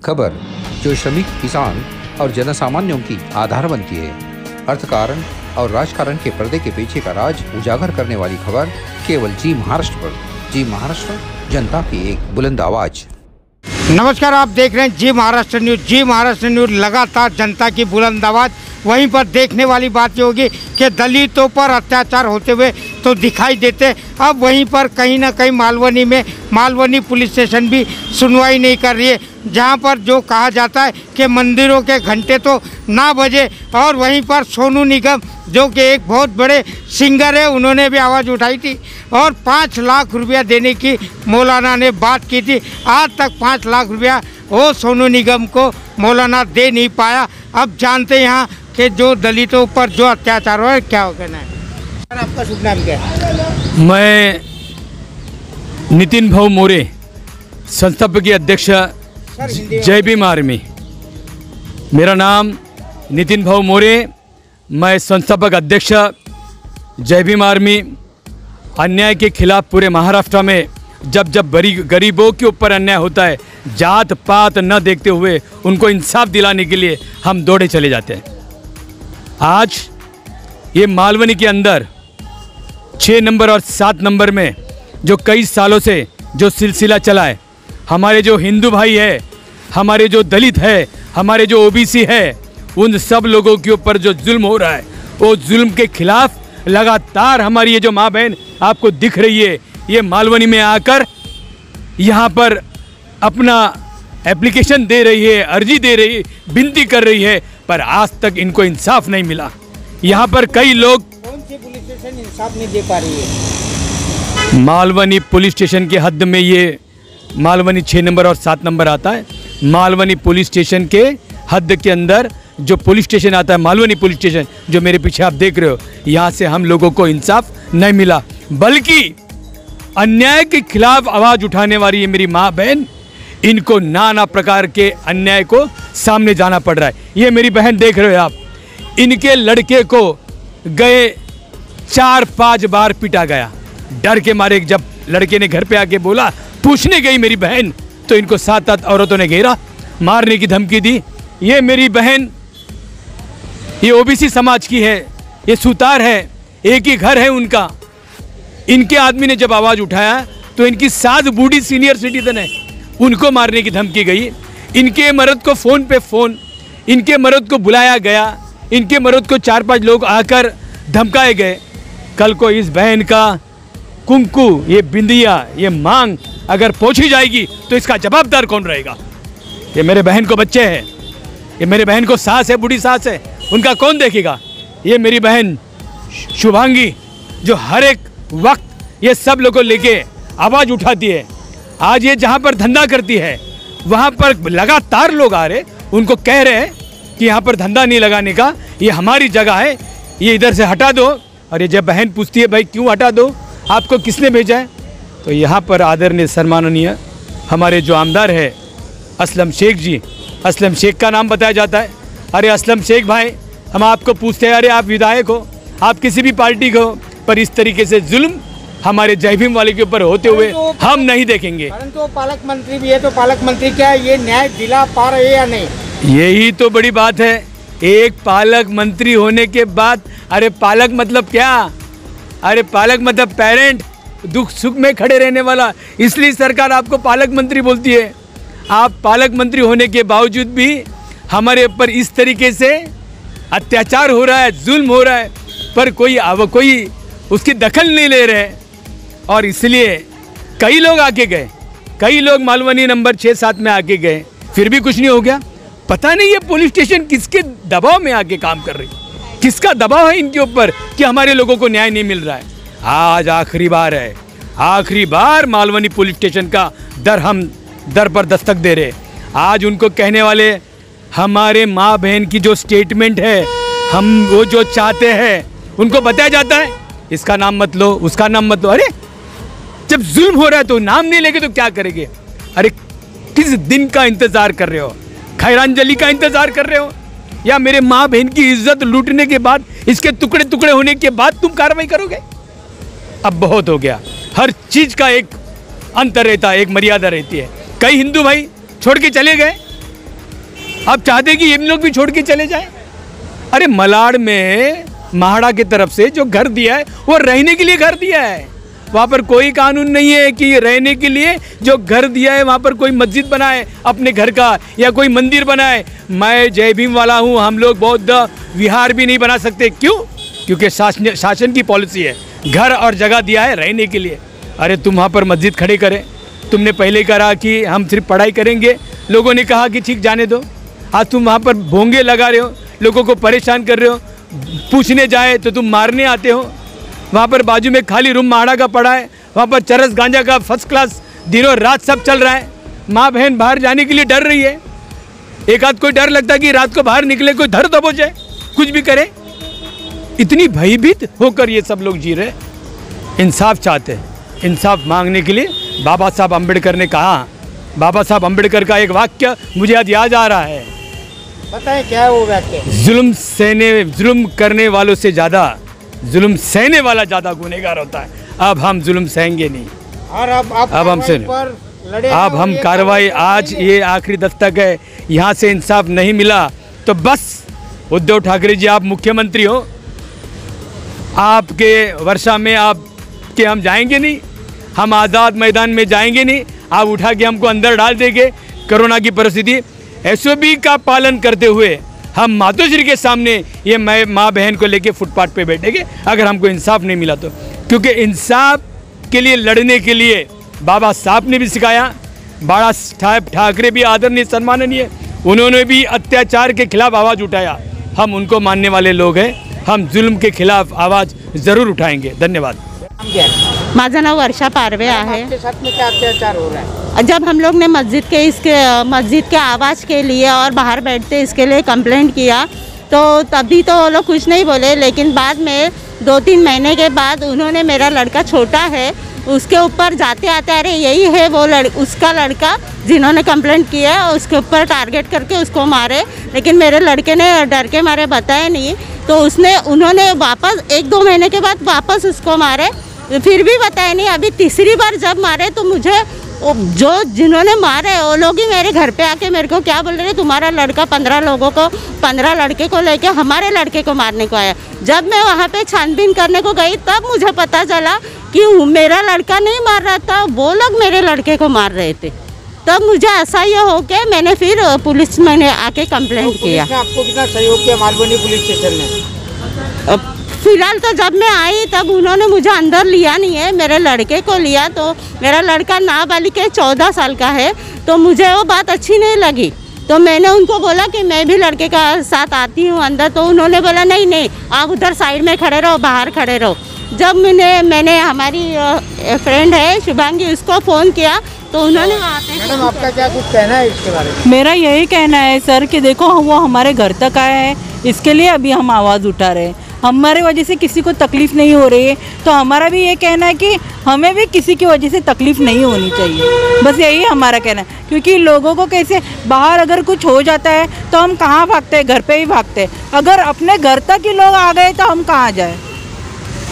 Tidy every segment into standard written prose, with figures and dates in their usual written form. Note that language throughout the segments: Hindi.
खबर जो श्रमिक, किसान और जनसामान्यों की आधार बनती है। अर्थकारण और राजकारण के पर्दे के पीछे का राज उजागर करने वाली खबर केवल जी महाराष्ट्र पर। जी महाराष्ट्र, जनता की एक बुलंद आवाज। नमस्कार, आप देख रहे हैं जी महाराष्ट्र न्यूज़। जी महाराष्ट्र न्यूज़ लगातार जनता की बुलंद आवाज़। वहीं पर देखने वाली बात ये होगी कि दलितों पर अत्याचार होते हुए तो दिखाई देते, अब वहीं पर कहीं ना कहीं मालवनी पुलिस स्टेशन भी सुनवाई नहीं कर रही है, जहां पर जो कहा जाता है कि मंदिरों के घंटे तो ना बजे। और वहीं पर सोनू निगम जो कि एक बहुत बड़े सिंगर है, उन्होंने भी आवाज़ उठाई थी और 5 लाख रुपया देने की मौलाना ने बात की थी। आज तक 5 लाख रुपया वो सोनू निगम को मौलाना दे नहीं पाया। अब जानते हैं यहाँ कि जो दलितों पर जो अत्याचार हुआ है क्या हो कहना है। आपका शुभ नाम क्या है? मैं नितिन भाऊ मोरे, संस्थापकीय अध्यक्ष जय भीम आर्मी। मेरा नाम नितिन भाऊ मोरे, मैं संस्थापक अध्यक्ष जय भीम आर्मी। अन्याय के खिलाफ पूरे महाराष्ट्र में जब गरीबों के ऊपर अन्याय होता है, जात पात न देखते हुए उनको इंसाफ दिलाने के लिए हम दौड़े चले जाते हैं। आज ये मालवनी के अंदर 6 नंबर और 7 नंबर में जो कई सालों से जो सिलसिला चला है, हमारे जो हिंदू भाई है, हमारे जो दलित है, हमारे जो ओबीसी है, उन सब लोगों के ऊपर जो जुल्म हो रहा है, वो जुल्म के खिलाफ लगातार हमारी ये जो माँ बहन आपको दिख रही है, ये मालवनी में आकर यहाँ पर अपना एप्लीकेशन दे रही है, अर्जी दे रही है, विनती कर रही है, पर आज तक इनको इंसाफ नहीं मिला। यहाँ पर कई लोग, कौन सी पुलिस स्टेशन इंसाफ नहीं दे पा रही है? मालवनी पुलिस स्टेशन के हद में ये मालवनी 6 नंबर और 7 नंबर आता है। मालवनी पुलिस स्टेशन के हद के अंदर जो पुलिस स्टेशन आता है, मालवनी पुलिस स्टेशन, जो मेरे पीछे आप देख रहे हो, यहाँ से हम लोगों को इंसाफ नहीं मिला, बल्कि अन्याय के खिलाफ आवाज़ उठाने वाली ये मेरी माँ बहन, इनको नाना प्रकार के अन्याय को सामने जाना पड़ रहा है। ये मेरी बहन देख रहे हो आप, इनके लड़के को गए 4-5 बार पीटा गया। डर के मारे जब लड़के ने घर पे आके बोला, पूछने गई मेरी बहन, तो इनको 7-8 औरतों ने घेरा, मारने की धमकी दी। ये मेरी बहन, ये ओबीसी समाज की है, ये सुतार है, एक ही घर है उनका। इनके आदमी ने जब आवाज़ उठाया तो इनकी सास बूढ़ी सीनियर सिटीजन है, उनको मारने की धमकी गई। इनके मर्द को फ़ोन पे फ़ोन, इनके मर्द को बुलाया गया, इनके मर्द को 4-5 लोग आकर धमकाए गए। कल को इस बहन का कुंकू, ये बिंदिया, ये मांग अगर पहुँची जाएगी तो इसका जवाबदार कौन रहेगा? ये मेरे बहन को बच्चे हैं, ये मेरे बहन को सास है, बूढ़ी सास है, उनका कौन देखेगा? ये मेरी बहन शुभांगी जो हर एक वक्त ये सब लोगों लेके आवाज़ उठाती है। आज ये जहाँ पर धंधा करती है, वहाँ पर लगातार लोग आ रहे, उनको कह रहे हैं कि यहाँ पर धंधा नहीं लगाने का, ये हमारी जगह है, ये इधर से हटा दो। और ये जब बहन पूछती है, भाई क्यों हटा दो, आपको किसने भेजा है? तो यहाँ पर आदरणीय सम्माननीय हमारे जो आमदार है असलम शेख जी, असलम शेख का नाम बताया जाता है। अरे असलम शेख भाई, हम आपको पूछते हैं, अरे आप विधायक हो, आप किसी भी पार्टी को, पर इस तरीके से जुल्म हमारे जय भीम वाले के ऊपर होते हुए हम नहीं देखेंगे। परंतु पालक मंत्री भी है, तो पालक मंत्री क्या ये न्याय दिला पा रहे या नहीं? यही तो बड़ी बात है। एक पालक मंत्री होने के बाद, अरे पालक मतलब क्या? अरे पालक मतलब पेरेंट, दुख सुख में खड़े रहने वाला, इसलिए सरकार आपको पालक मंत्री बोलती है। आप पालक मंत्री होने के बावजूद भी हमारे ऊपर इस तरीके से अत्याचार हो रहा है, जुल्म हो रहा है, पर कोई उसकी दखल नहीं ले रहे। और इसलिए कई लोग आके गए, कई लोग मालवनी नंबर 6-7 में आके गए, फिर भी कुछ नहीं हो गया। पता नहीं ये पुलिस स्टेशन किसके दबाव में आके काम कर रही, किसका दबाव है इनके ऊपर कि हमारे लोगों को न्याय नहीं मिल रहा है। आज आखिरी बार है, आखिरी बार मालवनी पुलिस स्टेशन का हम दर पर दस्तक दे रहे। आज उनको कहने वाले, हमारे माँ बहन की जो स्टेटमेंट है, हम वो जो चाहते हैं उनको बताया जाता है, इसका नाम मत लो, उसका नाम मत लो। अरे जब जुल्म हो रहा है तो नाम नहीं लेंगे तो क्या करेंगे? अरे किस दिन का इंतजार कर रहे हो? खैरांजलि का इंतजार कर रहे हो, या मेरे माँ बहन की इज्जत लूटने के बाद, इसके टुकड़े टुकड़े होने के बाद तुम कार्रवाई करोगे? अब बहुत हो गया। हर चीज का एक अंतर रहता है, एक मर्यादा रहती है। कई हिंदू भाई छोड़ के चले गए, आप चाहते कि ये लोग भी छोड़ के चले जाए? अरे मलाड में महाड़ा की तरफ से जो घर दिया है वो रहने के लिए घर दिया है। वहाँ पर कोई कानून नहीं है कि रहने के लिए जो घर दिया है वहाँ पर कोई मस्जिद बनाए अपने घर का या कोई मंदिर बनाए। मैं जय भीम वाला हूँ, हम लोग बौद्ध विहार भी नहीं बना सकते। क्यों? क्योंकि शासन की पॉलिसी है, घर और जगह दिया है रहने के लिए। अरे तुम वहाँ पर मस्जिद खड़े करें, तुमने पहले कहा कि हम सिर्फ पढ़ाई करेंगे, लोगों ने कहा कि ठीक जाने दो। आज तुम वहाँ पर भोंगे लगा रहे हो, लोगों को परेशान कर रहे हो, पूछने जाए तो तुम मारने आते हो। वहाँ पर बाजू में खाली रूम महाड़ा का पड़ा है, वहाँ पर चरस गांजा का फर्स्ट क्लास दिनों रात सब चल रहा है। माँ बहन बाहर जाने के लिए डर रही है। एक आध कोई डर लगता है कि रात को बाहर निकले कोई धर दबो जाए, कुछ भी करे। इतनी भयभीत होकर ये सब लोग जी रहे। इंसाफ चाहते हैं, इंसाफ मांगने के लिए बाबा साहब अम्बेडकर ने कहा। बाबा साहब अम्बेडकर का एक वाक्य मुझे आज याद आ रहा है। बताएं क्या है वो वाक्य? जुल्म करने वालों से ज़्यादा जुल्म सहने वाला ज़्यादा गुनहगार होता है। अब हम जुल्म सहेंगे नहीं और अब हम कार्रवाई, आज ये आखिरी दस्तक है। यहाँ से इंसाफ नहीं मिला तो बस उद्धव ठाकरे जी आप मुख्यमंत्री हो, आपके वर्षा में आपके हम जाएंगे नहीं, हम आज़ाद मैदान में जाएंगे नहीं। आप उठा के हमको अंदर डाल देंगे। कोरोना की परिस्थिति, SOP का पालन करते हुए हम मातोश्री के सामने ये माँ बहन को लेके फुटपाथ पे बैठेंगे अगर हमको इंसाफ नहीं मिला तो। क्योंकि इंसाफ के लिए लड़ने के लिए बाबा साहब ने भी सिखाया। बाला साहब ठाकरे भी आदरणीय सम्माननीय, उन्होंने भी अत्याचार के खिलाफ आवाज़ उठाया। हम उनको मानने वाले लोग हैं, हम जुल्म के खिलाफ आवाज़ ज़रूर उठाएंगे। धन्यवाद। माझं नाव वर्षा पारवे आहे। आपके साथ में क्या अत्याचार हो रहा है? जब हम लोग ने मस्जिद के आवाज़ के लिए और बाहर बैठते इसके लिए कंप्लेंट किया तो तभी तो वो लोग कुछ नहीं बोले, लेकिन बाद में 2-3 महीने के बाद उन्होंने, मेरा लड़का छोटा है, उसके ऊपर जाते आते अरे यही है वो उसका लड़का जिन्होंने कंप्लेंट किया, उसके ऊपर टारगेट करके उसको मारे। लेकिन मेरे लड़के ने डर के मारे बताया नहीं, तो उन्होंने वापस 1-2 महीने के बाद वापस उसको मारे, फिर भी बताया नहीं। अभी तीसरी बार जब मारे तो मुझे जिन्होंने मारे वो लोग ही मेरे घर पे आके मेरे को क्या बोल रहे, तुम्हारा लड़का 15 लड़के को लेके हमारे लड़के को मारने को आया। जब मैं वहाँ पे छानबीन करने को गई तब मुझे पता चला कि मेरा लड़का नहीं मार रहा था, वो लोग मेरे लड़के को मार रहे थे। तब मुझे असह्य हो के मैंने फिर पुलिस में आके कंप्लेंट किया। आपको कितना सहयोग किया मालवनी पुलिस स्टेशन ने? फिलहाल तो जब मैं आई तब उन्होंने मुझे अंदर लिया नहीं है, मेरे लड़के को लिया। तो मेरा लड़का नाबालिग है, 14 साल का है, तो मुझे वो बात अच्छी नहीं लगी। तो मैंने उनको बोला कि मैं भी लड़के का साथ आती हूँ अंदर, तो उन्होंने बोला नहीं आप उधर साइड में खड़े रहो, बाहर खड़े रहो। जब मैंने हमारी फ्रेंड है शुभांगी, उसको फ़ोन किया तो उन्होंने वहाँ पे। मैडम आपका क्या कुछ कहना है इसके बारे में? मेरा यही कहना है सर कि देखो वो हमारे घर तक आया है, इसके लिए अभी हम आवाज़ उठा रहे हैं। हमारे वजह से किसी को तकलीफ़ नहीं हो रही है, तो हमारा भी ये कहना है कि हमें भी किसी की वजह से तकलीफ़ नहीं होनी चाहिए। बस यही हमारा कहना है। क्योंकि लोगों को कैसे बाहर अगर कुछ हो जाता है तो हम कहाँ भागते हैं? घर पे ही भागते हैं। अगर अपने घर तक ही लोग आ गए तो हम कहाँ जाए?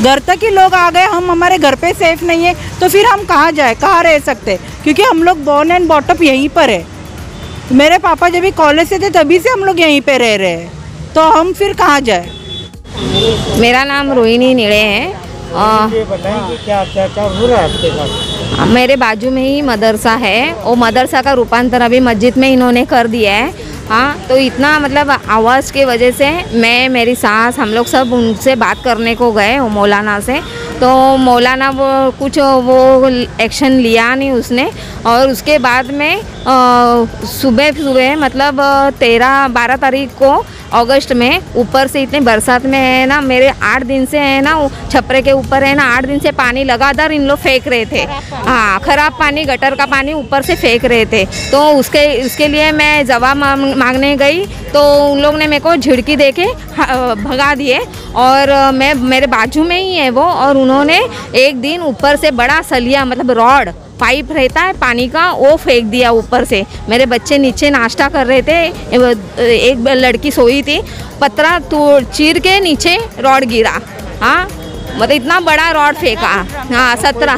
घर तक ही लोग आ गए, हम हमारे घर पे सेफ नहीं है तो फिर हम कहाँ जाए, कहाँ रह सकते? क्योंकि हम लोग बॉर्न एंड बॉटअप यहीं पर है। मेरे पापा जब भी कॉलेज से थे तभी से हम लोग यहीं पे रह रहे हैं, तो हम फिर कहाँ जाए? मेरा नाम रोहिणी निड़े है। ये बताएं कि क्या अत्याचार हो रहा है आपके साथ? मेरे बाजू में ही मदरसा है, वो मदरसा का रूपांतर अभी मस्जिद में इन्होंने कर दिया है। हाँ, तो इतना मतलब आवाज़ की वजह से मैं, मेरी सास, हम लोग सब उनसे बात करने को गए वो मौलाना से, तो मौलाना वो एक्शन लिया नहीं उसने। और उसके बाद में सुबह मतलब 13-12 तारीख को अगस्त में ऊपर से इतने बरसात में है ना, मेरे 8 दिन से है ना छपरे के ऊपर है ना 8 दिन से पानी लगातार इन लोग फेंक रहे थे। हाँ, ख़राब पानी, गटर का पानी ऊपर से फेंक रहे थे। तो उसके लिए मैं जवाब मांगने गई तो उन लोग ने मेरे को झिड़की दे के भगा दिए। और मेरे बाजू में ही है वो, और उन्होंने एक दिन ऊपर से बड़ा सलिया मतलब रॉड पाइप रहता है पानी का, वो फेंक दिया ऊपर से। मेरे बच्चे नीचे नाश्ता कर रहे थे, एक लड़की सोई थी, पतरा चीर के नीचे रॉड गिरा। हाँ, मतलब इतना बड़ा रॉड फेंका। हाँ, 17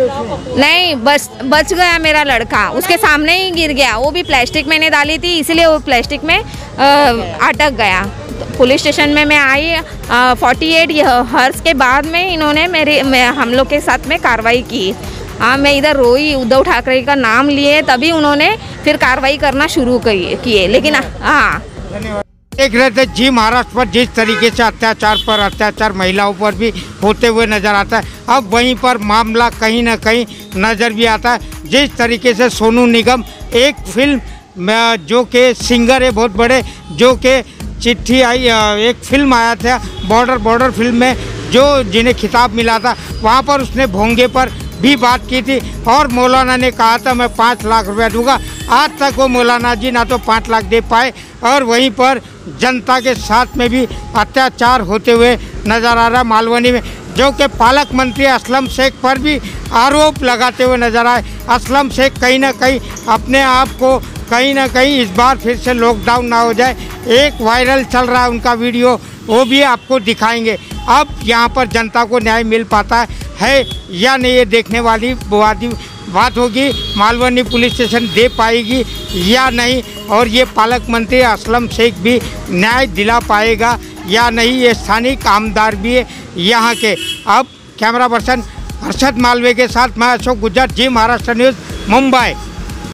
नहीं, बच गया मेरा लड़का, उसके सामने ही गिर गया। वो भी प्लास्टिक मैंने डाली थी, इसलिए वो प्लास्टिक में अटक गया। पुलिस स्टेशन में मैं आई 48 हर्स के बाद में इन्होंने हम लोग के साथ में कार्रवाई की। हाँ, मैं इधर रोई, उद्धव ठाकरे का नाम लिए, तभी उन्होंने फिर कार्रवाई करना शुरू किए। लेकिन हाँ, देख रहे थे जी महाराष्ट्र पर जिस तरीके से अत्याचार महिलाओं पर भी होते हुए नजर आता है। अब वहीं पर मामला कहीं ना कहीं नज़र भी आता है जिस तरीके से सोनू निगम एक फिल्म में जो कि सिंगर है बहुत बड़े, जो कि चिट्ठी आई, एक फिल्म आया था बॉर्डर फिल्म में जो जिन्हें खिताब मिला था, वहाँ पर उसने भोंगे पर भी बात की थी और मौलाना ने कहा था मैं 5 लाख रुपया दूंगा। आज तक वो मौलाना जी ना तो 5 लाख दे पाए और वहीं पर जनता के साथ में भी अत्याचार होते हुए नज़र आ रहा है मालवनी में, जो कि पालक मंत्री असलम शेख पर भी आरोप लगाते हुए नजर आए। असलम शेख कहीं ना कहीं अपने आप को कहीं ना कहीं इस बार फिर से लॉकडाउन ना हो जाए, एक वायरल चल रहा है उनका वीडियो, वो भी आपको दिखाएंगे। अब यहाँ पर जनता को न्याय मिल पाता है या नहीं, ये देखने वाली बात होगी। मालवनी पुलिस स्टेशन दे पाएगी या नहीं, और ये पालक मंत्री असलम शेख भी न्याय दिला पाएगा या नहीं, ये स्थानिक आमदार भी है यहाँ के। अब कैमरा पर्सन हर्षद मालवीय के साथ मैं अशोक गुज्जर, जी महाराष्ट्र न्यूज़, मुंबई।